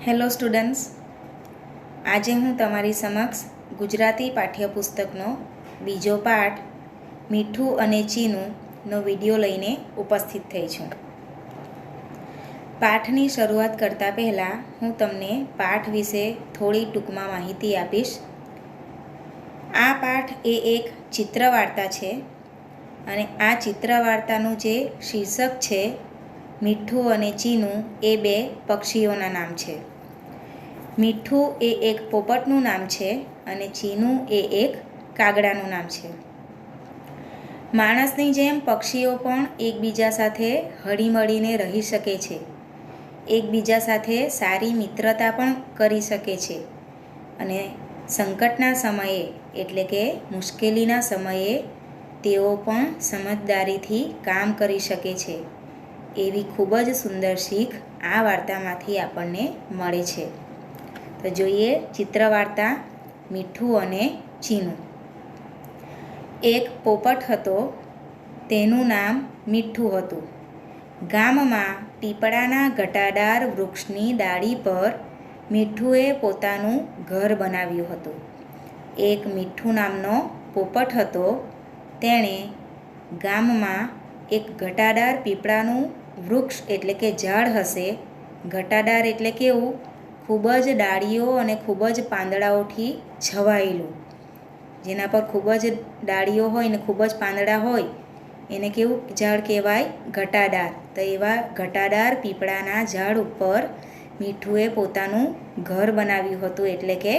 Hello students, આજે હું તમારી સમક્ષ ગુજરાતી પાઠ્યપુસ્તકનો બીજો પાઠ મીઠું અને ચીનુંનો વિડીયો લઈને ઉપસ્થિત થઈ છું. પાઠની શરૂઆત કરતાં પહેલાં હું તમને પાઠ વિશે થોડી ટૂંકમાં માહિતી આપીશ. આ પાઠ એ એક ચિત્રવાર્તા છે અને આ ચિત્રવાર્તાનું જે શીર્ષક છે મીઠું અને ચીનું એ બે પક્ષીઓના નામ છે. મીઠું એ એક પોપટનું નામ છે અને ચીનું એ એક કાગડાનું નામ છે. માણસની જેમ પક્ષીઓ પણ એકબીજા સાથે હળીમળીને રહી શકે છે, એકબીજા સાથે સારી મિત્રતા પણ કરી શકે છે અને સંકટના સમયે એટલે કે મુશ્કેલીના સમયે તેઓ પણ સમજદારીથી કામ કરી શકે છે. એવી ખૂબ જ સુંદર શીખ આ વાર્તામાંથી આપણને મળે છે. તો જોઈએ ચિત્રવાર્તા મીઠું અને ચીનું. એક પોપટ હતો, તેનું નામ મીઠું હતું. ગામમાં પીપળાના ઘટાદાર વૃક્ષની ડાળી પર મીઠુએ પોતાનું ઘર બનાવ્યું હતું. એક મીઠું નામનો પોપટ હતો. તેણે ગામમાં એક ઘટાદાર પીપળાનું વૃક્ષ એટલે કે ઝાડ હશે. ઘટાદાર એટલે કેવું? ખૂબ જ ડાળીઓ અને ખૂબ જ પાંદડાઓથી છવાયેલું, જેના પર ખૂબ જ ડાળીઓ હોય ને ખૂબ જ પાંદડા હોય એને કેવું ઝાડ કહેવાય? ઘટાદાર. તો એવા ઘટાદાર પીપળાના ઝાડ ઉપર મીઠુએ પોતાનું ઘર બનાવ્યું હતું એટલે કે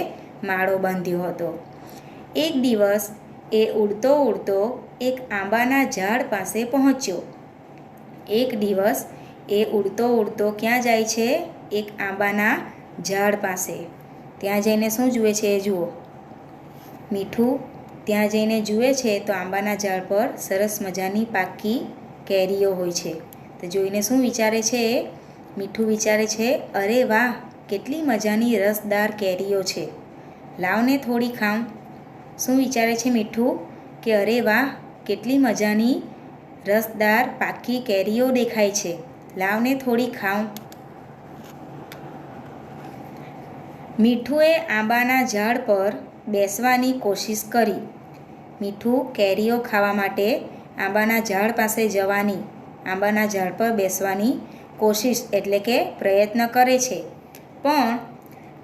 માળો બાંધ્યો હતો. એક દિવસ એ ઉડતો ઉડતો એક આંબાના ઝાડ પાસે પહોંચ્યો. એક દિવસ એ ઉડતો ઉડતો ક્યાં જાય છે? એક આંબાના ઝાડ પાસે. ત્યાં જઈને શું જુએ છે એ જુઓ. મીઠું ત્યાં જઈને જુએ છે તો આંબાના ઝાડ પર સરસ મજાની પાકી કેરીઓ હોય છે. તો જોઈને શું વિચારે છે? મીઠું વિચારે છે, અરે વાહ, કેટલી મજાની રસદાર કેરીઓ છે, લાવને થોડી ખાઉં. શું વિચારે છે મીઠું? કે અરે વાહ, કેટલી મજાની રસદાર પાકી કેરીઓ દેખાય છે, લાવને થોડી ખાઉં. મીઠુએ આંબાના ઝાડ પર બેસવાની કોશિશ કરી. મીઠું કેરીઓ ખાવા માટે આંબાના ઝાડ પાસે જવાની, આંબાના ઝાડ પર બેસવાની કોશિશ એટલે કે પ્રયત્ન કરે છે. પણ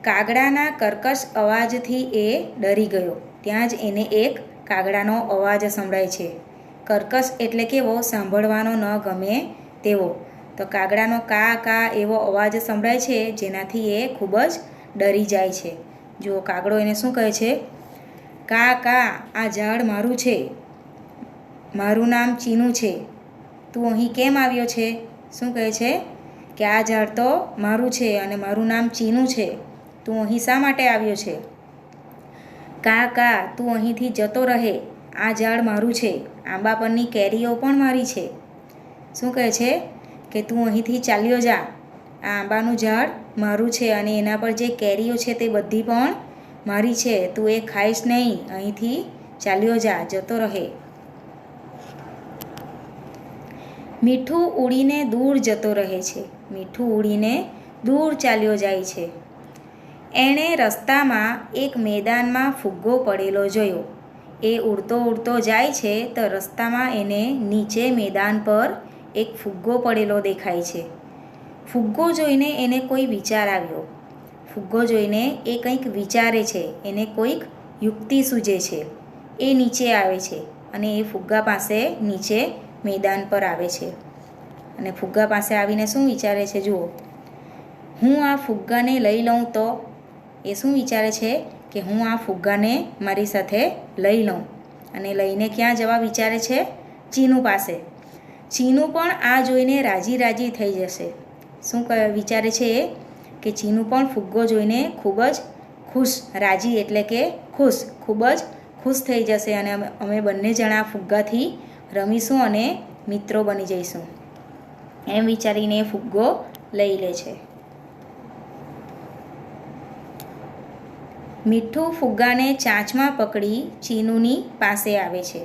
કાગડાના કર્કશ અવાજથી એ ડરી ગયો. ત્યાં જ એને એક કાગડાનો અવાજ સંભળાય છે. કર્કશ એટલે કેવો? સાંભળવાનો ન ગમે તેવો. તો કાગડાનો કા કા એવો અવાજ સંભળાય છે, જેનાથી એ ખૂબ જ ડરી જાય છે. જો કાગડો એને શું કહે છે? કા કા, આ ઝાડ મારું છે, મારું નામ ચીનું છે, તું અહીં કેમ આવ્યો છે? શું કહે છે? કે આ ઝાડ તો મારું છે અને મારું નામ ચીનું છે, તું અહીં શા માટે આવ્યો છે? કા કા, તું અહીંથી જતો રહે, આ ઝાડ મારું છે, આંબા પરની કેરીઓ પણ મારી છે. શું કહે છે? કે તું અહીંથી ચાલ્યો જા, આ આંબાનું ઝાડ મારું છે અને એના પર જે કેરીઓ છે તે બધી પણ મારી છે, તું એ ખાઈશ નહીં, અહીંથી ચાલ્યો જા, જતો રહે. મીઠું ઉડીને દૂર જતો રહે છે. મીઠું ઉડીને દૂર ચાલ્યો જાય છે. એણે રસ્તામાં એક મેદાનમાં ફુગ્ગો પડેલો જોયો. એ ઉડતો ઉડતો જાય છે તો રસ્તામાં એને નીચે મેદાન પર એક ફુગ્ગો પડેલો દેખાય છે. ફુગ્ગો જોઈને એને કોઈ વિચાર આવ્યો. ફુગ્ગો જોઈને એ કંઈક વિચારે છે, એને કોઈક યુક્તિ સૂઝે છે. એ નીચે આવે છે અને એ ફુગ્ગા પાસે નીચે મેદાન પર આવે છે અને ફુગ્ગા પાસે આવીને શું વિચારે છે? જુઓ, હું આ ફુગ્ગાને લઈ લઉં તો? એ શું વિચારે છે? કે હું આ ફુગ્ગાને મારી સાથે લઈ લઉં અને લઈને ક્યાં જવા વિચારે છે? ચીનું પાસે. ચીનું પણ આ જોઈને રાજી રાજી થઈ જશે. શું વિચારે છે એ? કે ચીનું પણ ફુગ્ગો જોઈને ખૂબ જ ખુશ, રાજી એટલે કે ખુશ, ખૂબ જ ખુશ થઈ જશે અને અમે બંને જણા ફુગ્ગાથી રમીશું અને મિત્રો બની જઈશું. એમ વિચારીને ફુગ્ગો લઈ લે છે. મીઠું ફુગ્ગાને ચાંચમાં પકડી ચીનુની પાસે આવે છે.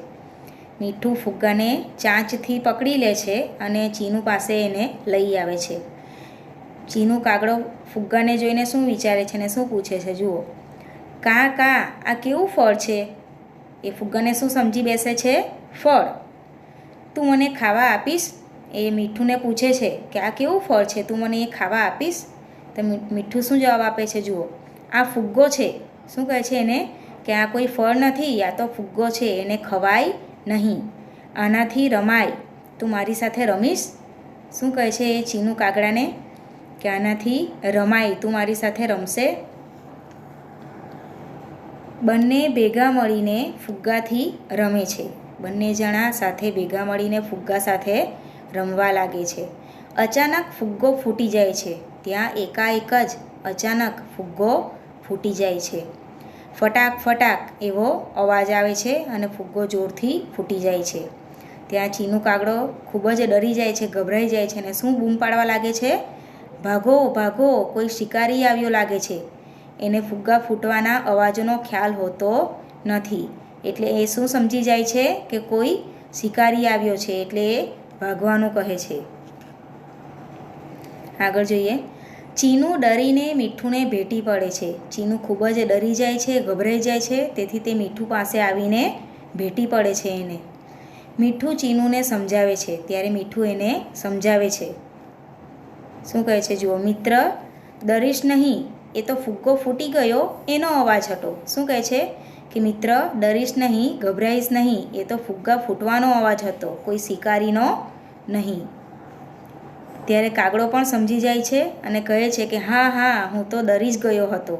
મીઠું ફુગ્ગાને ચાંચથી પકડી લે છે અને ચીનું પાસે એને લઈ આવે છે. ચીનું કાગડો ફુગ્ગાને જોઈને શું વિચારે છે અને શું પૂછે છે? જુઓ, કા કા આ કેવું ફળ છે? એ ફુગ્ગાને શું સમજી બેસે છે? ફળ. તું મને ખાવા આપીશ? એ મીઠુંને પૂછે છે કે આ કેવું ફળ છે, તું મને એ ખાવા આપીશ? તો મીઠું શું જવાબ આપે છે? જુઓ, આ ફુગ્ગો છે. શું કહે છે એને? કે આ કોઈ ફળ નથી, આ તો ફુગ્ગો છે, એને ખવાય નહીં, આનાથી રમાય. તું મારી સાથે રમીશ? શું કહે છે એ ચીનું કાગડાને? કે આનાથી રમાય, તું મારી સાથે રમશે? બંને ભેગા મળીને ફુગ્ગાથી રમે છે. બંને જણા સાથે ભેગા મળીને ફુગ્ગા સાથે રમવા લાગે છે. અચાનક ફુગ્ગો ફૂટી જાય છે. ત્યાં એકાએક જ અચાનક ફુગ્ગો ફૂટી જાય છે. ફટાક ફટાક એવો અવાજ આવે છે અને ફુગ્ગો જોરથી ફૂટી જાય છે. ત્યાં ચીનું કાગડો ખૂબ જ ડરી જાય છે, ગભરાઈ જાય છે અને શું બૂમ પાડવા લાગે છે? ભાગો ભાગો, કોઈ શિકારી આવ્યો લાગે છે. એને ફુગ્ગા ફૂટવાના અવાજનો ખ્યાલ હોતો નથી, એટલે એ શું સમજી જાય છે કે કોઈ શિકારી આવ્યો છે, એટલે એ ભાગવાનું કહે છે. આગળ જોઈએ. ચીનું ડરીને મીઠુંને ભેટી પડે છે. ચીનું ખૂબ જ ડરી જાય છે, ગભરાઈ જાય છે, તેથી તે મીઠું પાસે આવીને ભેટી પડે છે એને. મીઠું ચીનુને સમજાવે છે. ત્યારે મીઠું એને સમજાવે છે. શું કહે છે? જુઓ, મિત્ર ડરીશ નહીં, એ તો ફુગ્ગો ફૂટી ગયો એનો અવાજ હતો. શું કહે છે? કે મિત્ર ડરીશ નહીં, ગભરાઈશ નહીં, એ તો ફુગ્ગા ફૂટવાનો અવાજ હતો, કોઈ શિકારીનો નહીં. ત્યારે કાગડો પણ સમજી જાય છે અને કહે છે કે હા હા, હું તો ડરી જ ગયો હતો.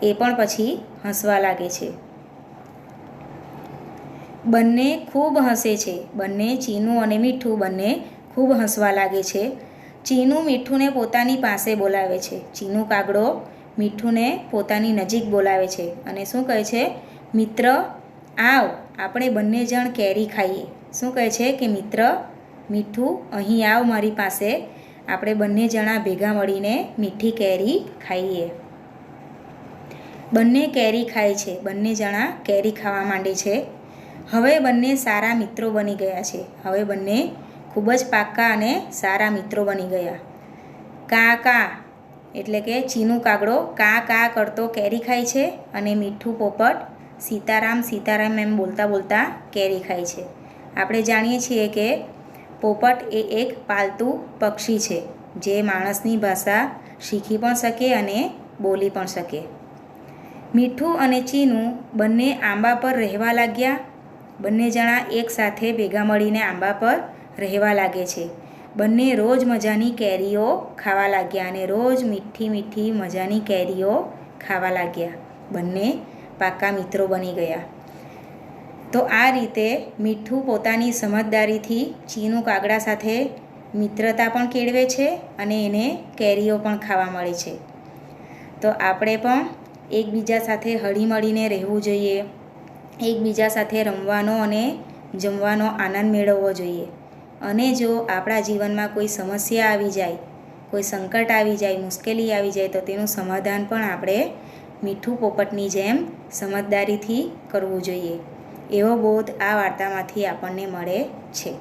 એ પણ પછી હસવા લાગે છે. બંને ખૂબ હસે છે. બંને ચીનું અને મીઠું બંને ખૂબ હસવા લાગે છે. ચીનું મીઠુંને પોતાની પાસે બોલાવે છે. ચીનું કાગડો મીઠુંને પોતાની નજીક બોલાવે છે અને શું કહે છે? મિત્ર આવ, આપણે બંને જણ કેરી ખાઈએ. શું કહે છે? કે મિત્ર મીઠું અહીં આવ મારી પાસે, આપણે બંને જણા ભેગા મળીને મીઠી કેરી ખાઈએ. બંને કેરી ખાય છે. બંને જણા કેરી ખાવા માંડે છે. હવે બંને સારા મિત્રો બની ગયા છે. હવે બંને ખૂબ જ પાક્કા અને સારા મિત્રો બની ગયા. કા કા એટલે કે ચીનું કાગડો કા કા કરતો કેરી ખાય છે અને મીઠું પોપટ સીતારામ સીતારામ એમ બોલતા બોલતા કેરી ખાય છે. આપણે જાણીએ છીએ કે પોપટ એ એક પાલતુ પક્ષી છે, જે માણસની ભાષા શીખી પણ શકે અને બોલી પણ શકે. મીઠું અને ચીનું બંને આંબા પર રહેવા લાગ્યા. બંને જણા એકસાથે ભેગા મળીને આંબા પર રહેવા લાગે છે. બંને રોજ મજાની કેરીઓ ખાવા લાગ્યા અને રોજ મીઠી મીઠી મજાની કેરીઓ ખાવા લાગ્યા. બંને પાક્કા મિત્રો બની ગયા. તો આ રીતે મીઠું પોતાની સમજદારીથી ચીનું કાગડા સાથે મિત્રતા પણ કેળવે છે અને એને કેરીઓ પણ ખાવા મળે છે. તો આપણે પણ એકબીજા સાથે હળીમળીને રહેવું જોઈએ. એકબીજા સાથે રમવાનો અને જમવાનો આનંદ મેળવવો જોઈએ. અને જો આપણા જીવનમાં કોઈ સમસ્યા આવી જાય, કોઈ સંકટ આવી જાય, મુશ્કેલી આવી જાય, તો તેનું સમાધાન પણ આપણે મીઠું પોપટની જેમ સમજદારીથી કરવું જોઈએ. એવો બોધ આ વાર્તામાંથી આપણને મળે છે.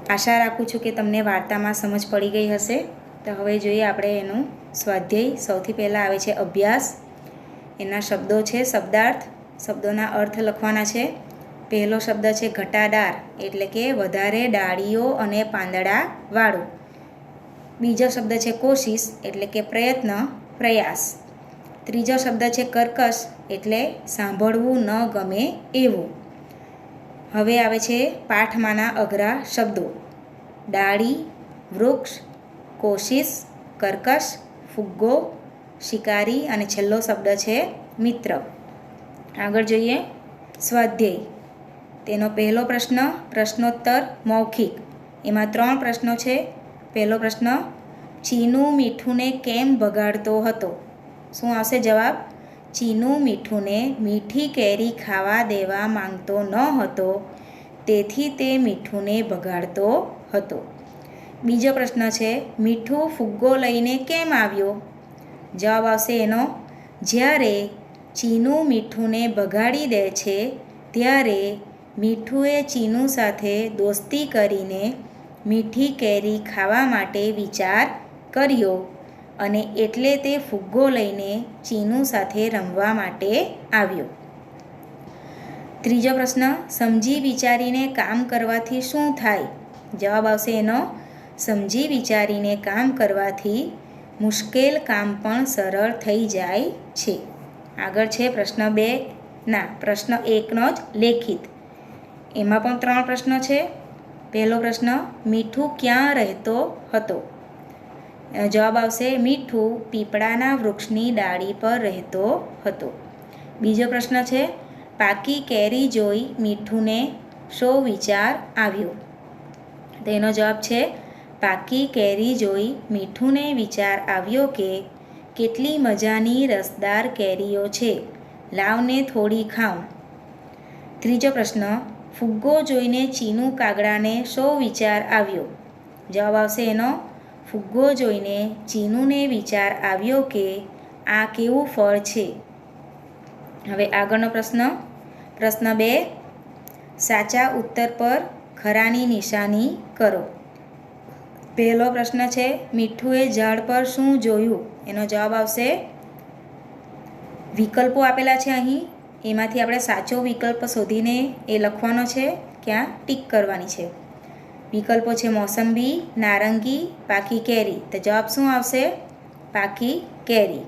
આશા રાખું છું કે તમને વાર્તામાં સમજ પડી ગઈ હશે. તો હવે જોઈએ આપણે એનું સ્વાધ્યાય. સૌથી પહેલાં આવે છે અભ્યાસ. એના શબ્દો છે શબ્દાર્થ. શબ્દોના અર્થ લખવાના છે. પહેલો શબ્દ છે ઘટાદાર, એટલે કે વધારે ડાળીઓ અને પાંદડાવાળું. બીજો શબ્દ છે કોશિશ, એટલે કે પ્રયત્ન, પ્રયાસ. ત્રીજો શબ્દ છે કર્કશ, એટલે સાંભળવું ન ગમે એવું. હવે આવે છે પાઠમાંના અઘરા શબ્દો. ડાળી, વૃક્ષ, કોશિશ, કર્કશ, ફુગ્ગો, શિકારી અને છેલ્લો શબ્દ છે મિત્ર. આગળ જોઈએ સ્વાધ્યાય. તેનો પહેલો પ્રશ્ન પ્રશ્નોત્તર મૌખિક. એમાં 3 પ્રશ્નો છે. પહેલો પ્રશ્ન, ચીનું મીઠુંને કેમ બગાડતો હતો? શું આવશે જવાબ? ચીનું મીઠુંને મીઠી કેરી ખાવા દેવા માંગતો ન હતો, તેથી તે મીઠુંને બગાડતો હતો. બીજો પ્રશ્ન છે, મીઠું ફુગ્ગો લઈને કેમ આવ્યો? જવાબ આવશે એનો, જ્યારે ચીનું મીઠુંને બગાડી દે છે ત્યારે મીઠુએ ચીનું સાથે દોસ્તી કરીને મીઠી કેરી ખાવા માટે વિચાર કર્યો અને એટલે તે ફુગ્ગો લઈને ચીનુ સાથે રમવા માટે આવ્યો. ત્રીજો પ્રશ્ન, સમજી વિચારીને કામ કરવાથી શું થાય? જવાબ આવશે એનો, સમજી વિચારીને કામ કરવાથી મુશ્કેલ કામ પણ સરળ થઈ જાય છે. આગળ છે પ્રશ્ન 2, પ્રશ્ન 1નો જ લેખિત. એમાં પણ 3 પ્રશ્નો છે. પહેલો પ્રશ્ન, મીઠું ક્યાં રહેતો હતો? જવાબ આવશે, મીઠું પીપળાના વૃક્ષની ડાળી પર રહેતો હતો. બીજો પ્રશ્ન છે, પાકી કેરી જોઈ મીઠુને શો વિચાર આવ્યો? તેનો જવાબ છે, પાકી કેરી જોઈ મીઠુને વિચાર આવ્યો કે કેટલી મજાની રસદાર કેરીઓ છે, લાવને થોડી ખાઉં. ત્રીજો પ્રશ્ન, ફુગ્ગો જોઈને ચીનુ કાગડાને શો વિચાર આવ્યો? જવાબ આવશે એનો, ફુગ્ગો જોઈને ચીનુને વિચાર આવ્યો કે આ કેવું ફળ છે. હવે આગળનો પ્રશ્ન, પ્રશ્ન 2, સાચા ઉત્તર પર ખરાની નિશાની કરો. પહેલો પ્રશ્ન છે, મીઠુએ ઝાડ પર શું જોયું? એનો જવાબ આવશે, વિકલ્પો આપેલા છે અહીં, એમાંથી આપણે સાચો વિકલ્પ શોધીને એ લખવાનો છે, ક્યાં ટીક કરવાની છે. વિકલ્પો છે મોસંબી, નારંગી, પાકી કેરી. તો જવાબ શું આવશે? પાકી કેરી.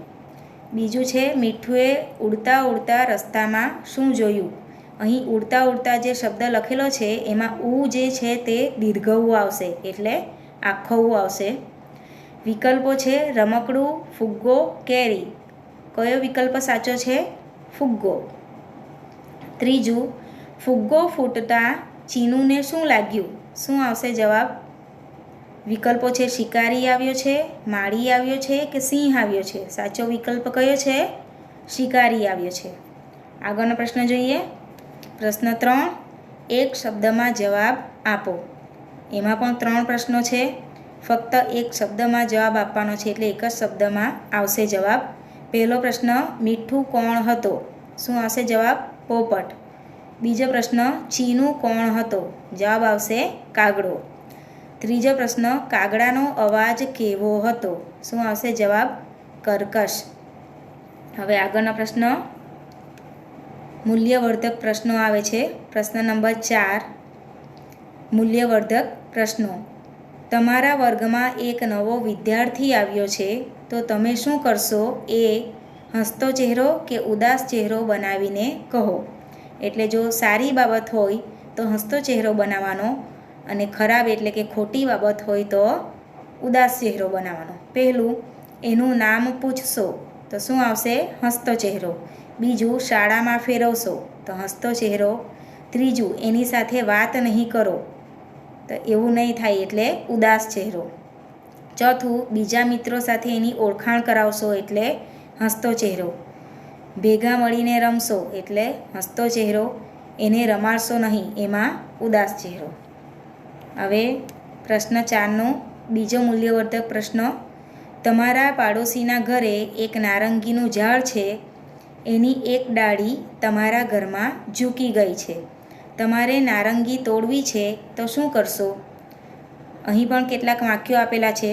બીજું છે, મીઠુએ ઉડતા ઉડતા રસ્તામાં શું જોયું? અહીં ઉડતા ઉડતા જે શબ્દ લખેલો છે એમાં ઉ જે છે તે દીર્ઘ ઉ આવશે, એટલે આખો ઉ આવશે. વિકલ્પો છે રમકડું, ફુગ્ગો, કેરી. કયો વિકલ્પ સાચો છે? ફુગ્ગો. ત્રીજું, ફુગ્ગો ફૂટતા ચીનુને શું લાગ્યું? શું આવશે જવાબ? વિકલ્પો છે શિકારી આવ્યો છે, માળી આવ્યો છે કે સિંહ આવ્યો છે? સાચો વિકલ્પ કયો છે? શિકારી આવ્યો છે. આગળનો પ્રશ્ન જોઈએ. પ્રશ્ન 3, એક શબ્દમાં જવાબ આપો. એમાં પણ 3 પ્રશ્નો છે. ફક્ત એક શબ્દમાં જવાબ આપવાનો છે, એટલે એક જ શબ્દમાં આવશે જવાબ. પહેલો પ્રશ્ન, મીઠું કોણ હતો? શું આવશે જવાબ? પોપટ. બીજો પ્રશ્ન, ચીનુ કોણ હતો? જવાબ આવશે કાગડો. ત્રીજો પ્રશ્ન, કાગડાનો અવાજ કેવો હતો? શું આવશે જવાબ? કર્કશ. હવે આગળનો પ્રશ્ન, મૂલ્યવર્ધક પ્રશ્નો આવે છે. પ્રશ્ન નંબર 4, મૂલ્યવર્ધક પ્રશ્નો. તમારા વર્ગમાં એક નવો વિદ્યાર્થી આવ્યો છે, તો તમે શું કરશો? એ હસતો ચહેરો કે ઉદાસ ચહેરો બનાવીને કહો. એટલે જો સારી બાબત હોય તો હસતો ચહેરો બનાવવાનો, અને ખરાબ એટલે કે ખોટી બાબત હોય તો ઉદાસ ચહેરો બનાવવાનો. પહેલું, એનું નામ પૂછશો તો શું આવશે? હસતો ચહેરો. બીજું, શાળામાં ફેરવશો તો હસતો ચહેરો. ત્રીજું, એની સાથે વાત નહીં કરો તો એવું નહીં થાય એટલે ઉદાસ ચહેરો. ચોથું, બીજા મિત્રો સાથે એની ઓળખાણ કરાવશો એટલે હસતો ચહેરો. ભેગા મળીને રમશો એટલે હસતો ચહેરો. એને રમાડશો નહીં, એમાં ઉદાસ ચહેરો. હવે પ્રશ્ન 4નો બીજો મૂલ્યવર્ધક પ્રશ્ન. તમારા પાડોશીના ઘરે એક નારંગીનું ઝાડ છે, એની એક ડાળી તમારા ઘરમાં ઝૂકી ગઈ છે. તમારે નારંગી તોડવી છે તો શું કરશો? અહીં પણ કેટલાક વાક્યો આપેલા છે.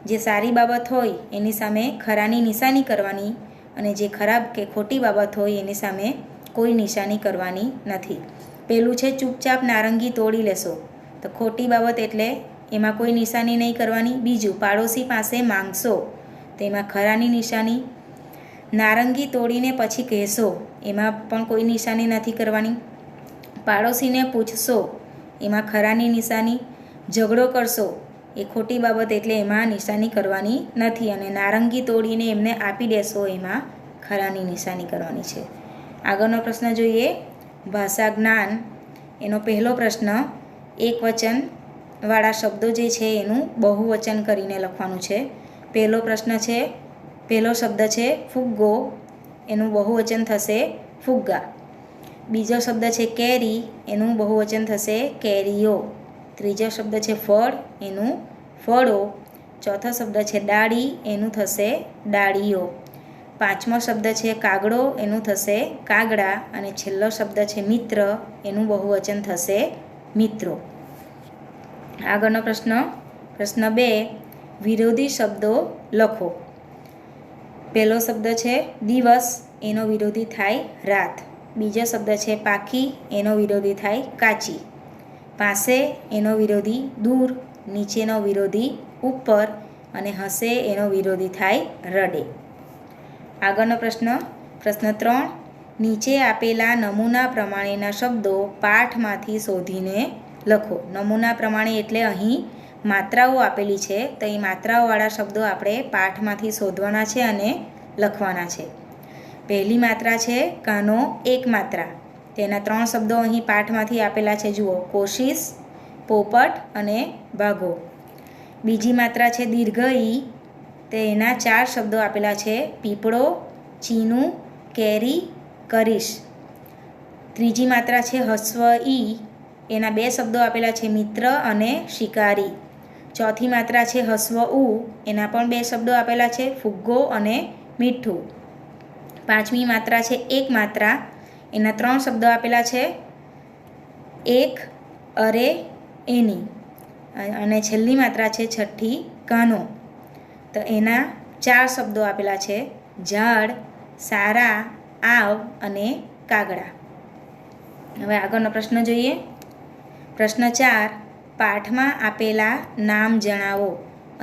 જે સારી બાબત હોય એની સામે ખરાની નિશાની કરવાની, અને જે ખરાબ કે ખોટી બાબત હોય એની સામે કોઈ નિશાની કરવાની નથી. પહેલું છે ચૂપચાપ નારંગી તોડી લેશો, તો ખોટી બાબત એટલે એમાં કોઈ નિશાની નહીં કરવાની. બીજું, પાડોશી પાસે માંગશો તો એમાં ખરાની નિશાની. નારંગી તોડીને પછી કહેશો, એમાં પણ કોઈ નિશાની નથી કરવાની. પાડોશીને પૂછશો, એમાં ખરાની નિશાની. ઝઘડો કરશો એ ખોટી બાબત એટલે એમાં નિશાની કરવાની નથી. અને નારંગી તોડીને એમને આપી દેશો, એમાં ખરાની નિશાની કરવાની છે. આગળનો પ્રશ્ન જોઈએ. ભાષા જ્ઞાન. એનો પહેલો પ્રશ્ન, એક વચનવાળા શબ્દો જે છે એનું બહુવચન કરીને લખવાનું છે. પહેલો પ્રશ્ન છે, પહેલો શબ્દ છે ફુગ્ગો, એનું બહુવચન થશે ફુગ્ગા. બીજો શબ્દ છે કેરી, એનું બહુવચન થશે કેરીઓ. ત્રીજો શબ્દ છે ફળ, એનું ફળો. ચોથો શબ્દ છે ડાળી, એનું થશે ડાળીઓ. પાંચમો શબ્દ છે કાગડો, એનું થશે કાગડા. અને છેલ્લો શબ્દ છે મિત્ર, એનું બહુવચન થશે મિત્રો. આગળનો પ્રશ્ન 2, વિરોધી શબ્દો લખો. પહેલો શબ્દ છે દિવસ, એનો વિરોધી થાય રાત. બીજો શબ્દ છે પાકી, એનો વિરોધી થાય કાચી. પાસે, એનો વિરોધી દૂર. નીચેનો વિરોધી ઉપર. અને હસે, એનો વિરોધી થાય રડે. આગળનો પ્રશ્ન 3, નીચે આપેલા નમૂના પ્રમાણેના શબ્દો પાઠમાંથી શોધીને લખો. નમૂના પ્રમાણે એટલે અહીં માત્રાઓ આપેલી છે, તો એ માત્રાઓવાળા શબ્દો આપણે પાઠમાંથી શોધવાના છે અને લખવાના છે. પહેલી માત્રા છે કાનો, એક માત્રા. તેના 3 શબ્દો અહીં પાઠમાંથી આપેલા છે, જુઓ, કોશિશ, પોપટ અને ભાગો. બીજી માત્રા છે દીર્ઘ ઈ, તેના 4 શબ્દો આપેલા છે, પીપળો, ચીનું, કેરી, કરીશ. ત્રીજી માત્રા છે હસ્વ ઈ, એના 2 શબ્દો આપેલા છે, મિત્ર અને શિકારી. ચોથી માત્રા છે હસ્વ ઉ, એના પણ 2 શબ્દો આપેલા છે, ફુગ્ગો અને મીઠું. પાંચમી માત્રા છે એક માત્રા, એના 3 શબ્દો આપેલા છે, એક, અરે, એની. અને છેલ્લી માત્રા છે છઠ્ઠી કાનો, તો એના 4 શબ્દો આપેલા છે, ઝાડ, સારા, આવ અને કાગડા. હવે આગળનો પ્રશ્ન જોઈએ. પ્રશ્ન 4, પાઠમાં આપેલા નામ જણાવો.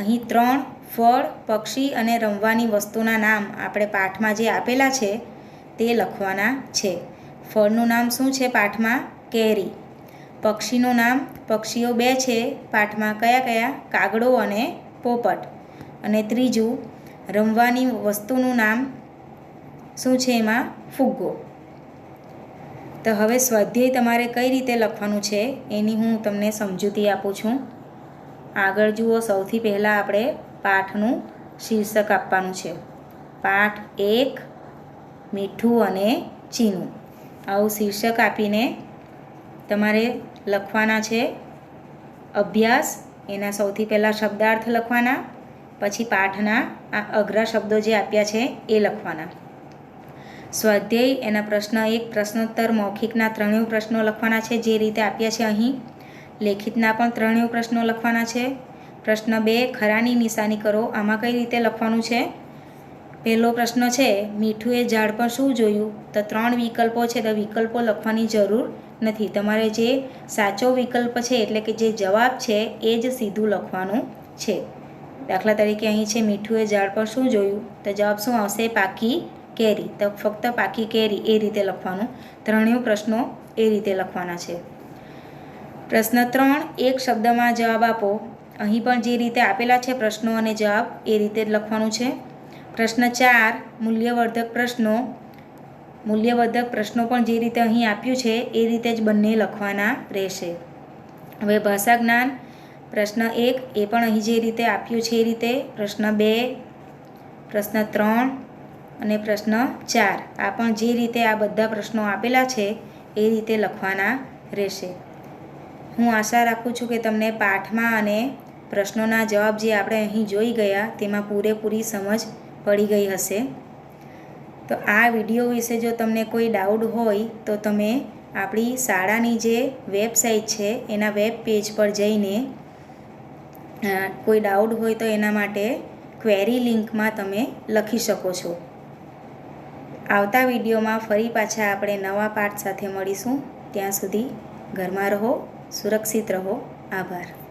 અહીં 3 ફળ, પક્ષી અને રમવાની વસ્તુના નામ આપણે પાઠમાં જે આપેલા છે તે લખવાના છે. ફળનું નામ શું છે પાઠમાં? કેરી. પક્ષીનું નામ, પક્ષીઓ 2 છે પાઠમાં, કયા કયા? કાગડો અને પોપટ. અને ત્રીજું, રમવાની વસ્તુનું નામ શું છે એમાં? ફુગ્ગો. તો હવે સ્વાધ્યાય તમારે કઈ રીતે લખવાનું છે એની હું તમને સમજૂતી આપું છું. આગળ જુઓ, સૌથી પહેલાં આપણે પાઠનું શીર્ષક આપવાનું છે. પાઠ 1, મીઠું અને ચીનું. આવું શીર્ષક આપીને તમારે લખવાના છે અભ્યાસ. એના સૌથી પહેલાં શબ્દાર્થ લખવાના, પછી પાઠના આ અઘરા શબ્દો જે આપ્યા છે એ લખવાના. સ્વાધ્યાય એના પ્રશ્ન 1, પ્રશ્નોત્તર, મૌખિકના 3 પ્રશ્નો લખવાના છે જે રીતે આપ્યા છે અહીં. લેખિતના પણ 3 પ્રશ્નો લખવાના છે. પ્રશ્ન 2, ખરાની નિશાની કરો. આમાં કઈ રીતે લખવાનું છે? પહેલો પ્રશ્ન છે, મીઠુએ ઝાડ પર શું જોયું? તો 3 વિકલ્પો છે, તો વિકલ્પો લખવાની જરૂર નથી. તમારે જે સાચો વિકલ્પ છે એટલે કે જે જવાબ છે એ જ સીધું લખવાનું છે. દાખલા તરીકે અહીં છે મીઠુએ ઝાડ પર શું જોયું? તો જવાબ શું આવશે? પાકી કેરી. તો ફક્ત પાકી કેરી એ રીતે લખવાનું. 3 પ્રશ્નો એ રીતે લખવાના છે. પ્રશ્ન 3, એક શબ્દમાં જવાબ આપો. અહીં પણ જે રીતે આપેલા છે પ્રશ્નો અને જવાબ એ રીતે જ લખવાનું છે. પ્રશ્ન 4, મૂલ્યવર્ધક પ્રશ્નો. મૂલ્યવર્ધક પ્રશ્નો પણ જે રીતે અહીં આપ્યું છે એ રીતે જ બંને લખવાના રહેશે. હવે ભાષા જ્ઞાન, પ્રશ્ન 1 એ પણ અહીં જે રીતે આપ્યું છે એ રીતે. પ્રશ્ન 2, પ્રશ્ન 3 અને પ્રશ્ન 4 આ પણ જે રીતે આ બધા પ્રશ્નો આપેલા છે એ રીતે લખવાના રહેશે. હું આશા રાખું છું કે તમને પાઠમાં અને પ્રશ્નોના જવાબ જે આપણે અહીં જોઈ ગયા તેમાં પૂરેપૂરી સમજ પડી ગઈ હશે. તો આ વિડીયો વિશે જો તમને કોઈ ડાઉટ હોય તો તમે આપણી શાળાની જે વેબસાઇટ છે એના વેબ પેજ પર જઈને કોઈ ડાઉટ હોય તો એના માટે ક્વેરી લિંકમાં તમે લખી શકો છો. આવતા વિડીયોમાં ફરી પાછા આપણે નવા પાઠ સાથે મળીશું. ત્યાં સુધી ઘરમાં રહો, સુરક્ષિત રહો. આભાર.